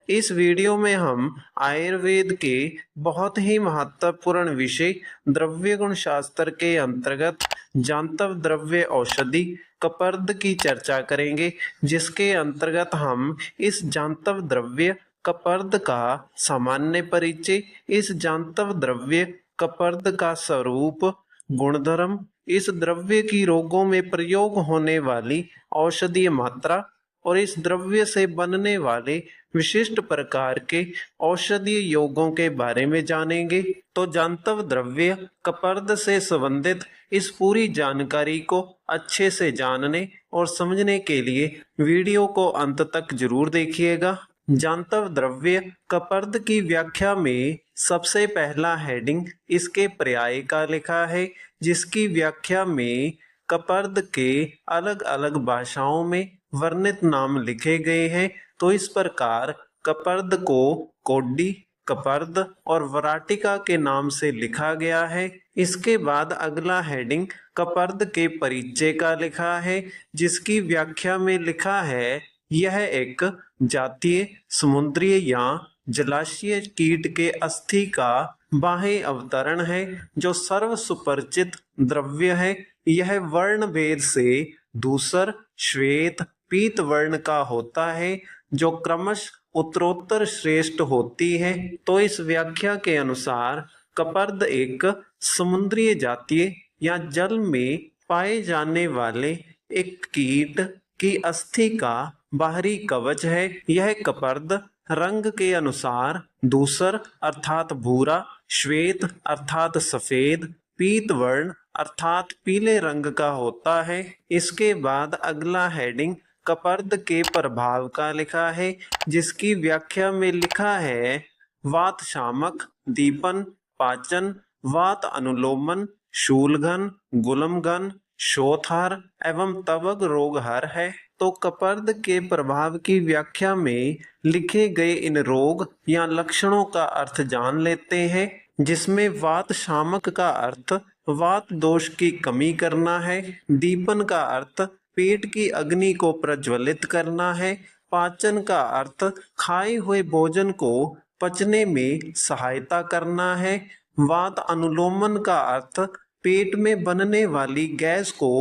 इस वीडियो में हम आयुर्वेद के बहुत ही महत्वपूर्ण विषय द्रव्य गुण शास्त्र के अंतर्गत जांतव द्रव्य औषधि कपर्द की चर्चा करेंगे, जिसके अंतर्गत हम इस जांतव द्रव्य कपर्द का सामान्य परिचय, इस जांतव द्रव्य कपर्द का स्वरूप, गुणधर्म, इस द्रव्य की रोगों में प्रयोग होने वाली औषधीय मात्रा और इस द्रव्य से बनने वाले विशिष्ट प्रकार के औषधीय योगों के बारे में जानेंगे। तो जांतव द्रव्य कपर्द से संबंधित इस पूरी जानकारी को अच्छे से जानने और समझने के लिए वीडियो को अंत तक जरूर देखिएगा। जांतव द्रव्य कपर्द की व्याख्या में सबसे पहला हेडिंग इसके पर्याय का लिखा है, जिसकी व्याख्या में कपर्द के अलग अलग भाषाओं में वर्णित नाम लिखे गए हैं। तो इस प्रकार कपर्द को कोड्डी, कपर्द और वराटिका के नाम से लिखा गया है। इसके बाद अगला हेडिंग कपर्द के परिचय का लिखा है, जिसकी व्याख्या में लिखा है यह एक जातीय समुद्रीय या जलाशय कीट के अस्थि का बाह्य अवतरण है जो सर्व सुपरिचित द्रव्य है। यह वर्ण भेद से धूसर, श्वेत, पीत वर्ण का होता है जो क्रमश उत्तरोत्तर श्रेष्ठ होती है। तो इस व्याख्या के अनुसार कपर्द एक समुद्रीय जातीय या जल में पाए जाने वाले एक कीट की अस्थि का बाहरी कवच है। यह कपर्द रंग के अनुसार धूसर अर्थात भूरा, श्वेत अर्थात सफेद, पीत वर्ण अर्थात पीले रंग का होता है। इसके बाद अगला हेडिंग कपर्द के प्रभाव का लिखा है, जिसकी व्याख्या में लिखा है वात शामक, दीपन, पाचन, वात अनुलोमन, शूलघन, गुलमघन, शोथहार एवं तवग रोगहर है। तो कपर्द के प्रभाव की व्याख्या में लिखे गए इन रोग या लक्षणों का अर्थ जान लेते हैं, जिसमें वात शामक का अर्थ वात दोष की कमी करना है, दीपन का अर्थ पेट की अग्नि को प्रज्वलित करना है, पाचन का अर्थ खाए हुए भोजन को पचने में सहायता करना है, वात अनुलोमन का अर्थ पेट में बनने वाली गैस को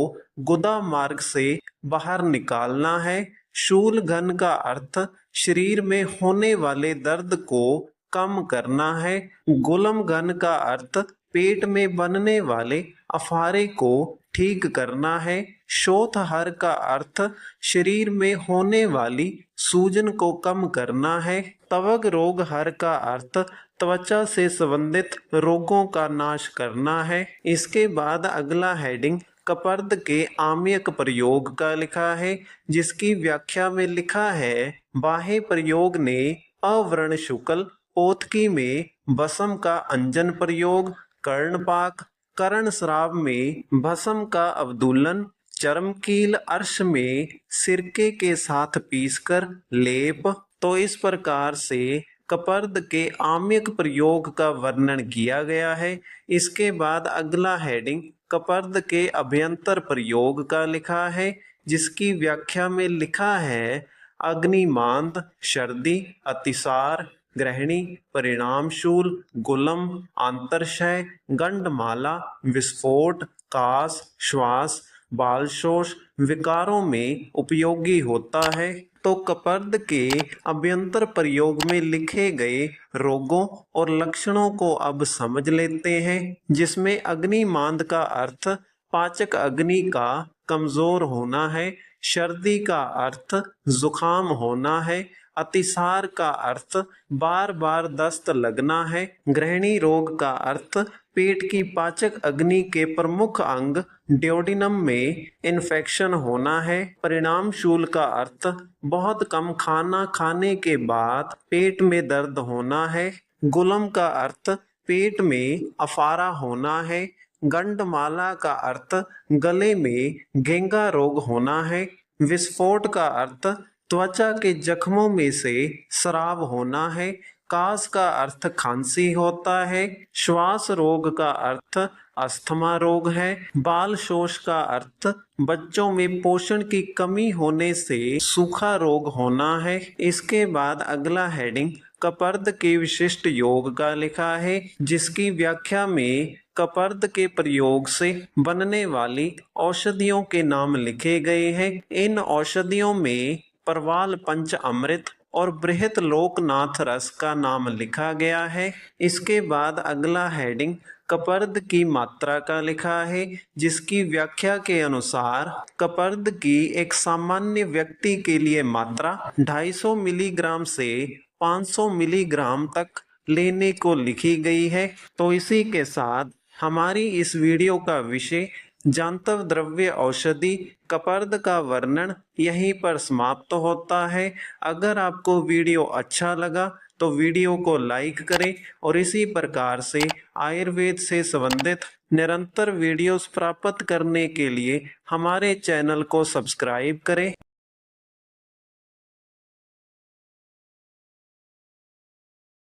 गुदा मार्ग से बाहर निकालना है, शूल घन का अर्थ शरीर में होने वाले दर्द को कम करना है, गुलम घन का अर्थ पेट में बनने वाले अफारे को ठीक करना है, शोथहर का अर्थ शरीर में होने वाली सूजन को कम करना है, तवग रोग हर का अर्थ त्वचा से संबंधित रोगों का नाश करना है। इसके बाद अगला हेडिंग कपर्द के आम्यक प्रयोग का लिखा है, जिसकी व्याख्या में लिखा है बाह्य प्रयोग ने अवर्ण शुक्ल, पोतकी में भस्म का अंजन प्रयोग, कर्णपाक, कर्ण श्राव में भस्म का अवदूलन, चर्मकील अर्श में सिरके के साथ पीसकर लेप। तो इस प्रकार से कपर्द के आम्यक प्रयोग का वर्णन किया गया है। इसके बाद अगला हेडिंग कपर्द के अभ्यंतर प्रयोग का लिखा है, जिसकी व्याख्या में लिखा है अग्निमांद, सर्दी, अतिसार, ग्रहणी, परिणामशूल, गुलम, आंतरशय, गंडमाला, विस्फोट, कास, श्वास, बालशोष विकारों में उपयोगी होता है। तो कपर्द के अभ्यंतर प्रयोग में लिखे गए रोगों और लक्षणों को अब समझ लेते हैं, जिसमें अग्निमांद का अर्थ पाचक अग्नि का कमजोर होना है, सर्दी का अर्थ जुकाम होना है, अतिसार का अर्थ बार बार दस्त लगना है, गृहिणी रोग का अर्थ पेट की पाचक अग्नि के प्रमुख अंग ड्योडिनम में इन्फेक्शन होना है, परिणामशूल का अर्थ बहुत कम खाना खाने के बाद पेट में दर्द होना है, गुलम का अर्थ पेट में अफारा होना है, गंडमाला का अर्थ गले में घेंगा रोग होना है, विस्फोट का अर्थ त्वचा के जख्मों में से स्राव होना है, कास का अर्थ खांसी होता है, श्वास रोग का अर्थ अस्थमा रोग है। बाल शोष का अर्थ बच्चों में पोषण की कमी होने से सूखा रोग होना है। इसके बाद अगला हेडिंग कपर्द के विशिष्ट योग का लिखा है, जिसकी व्याख्या में कपर्द के प्रयोग से बनने वाली औषधियों के नाम लिखे गए हैं। इन औषधियों में परवाल पंच अमृत और बृहत लोकनाथ रस का नाम लिखा गया है। इसके बाद अगला हेडिंग कपर्द की मात्रा का लिखा है, जिसकी व्याख्या के अनुसार कपर्द की एक सामान्य व्यक्ति के लिए मात्रा 250 मिलीग्राम से 500 मिलीग्राम तक लेने को लिखी गई है। तो इसी के साथ हमारी इस वीडियो का विषय जांतव द्रव्य औषधि कपर्द का वर्णन यहीं पर समाप्त होता है। अगर आपको वीडियो अच्छा लगा तो वीडियो को लाइक करें और इसी प्रकार से आयुर्वेद से संबंधित निरंतर वीडियोस प्राप्त करने के लिए हमारे चैनल को सब्सक्राइब करें।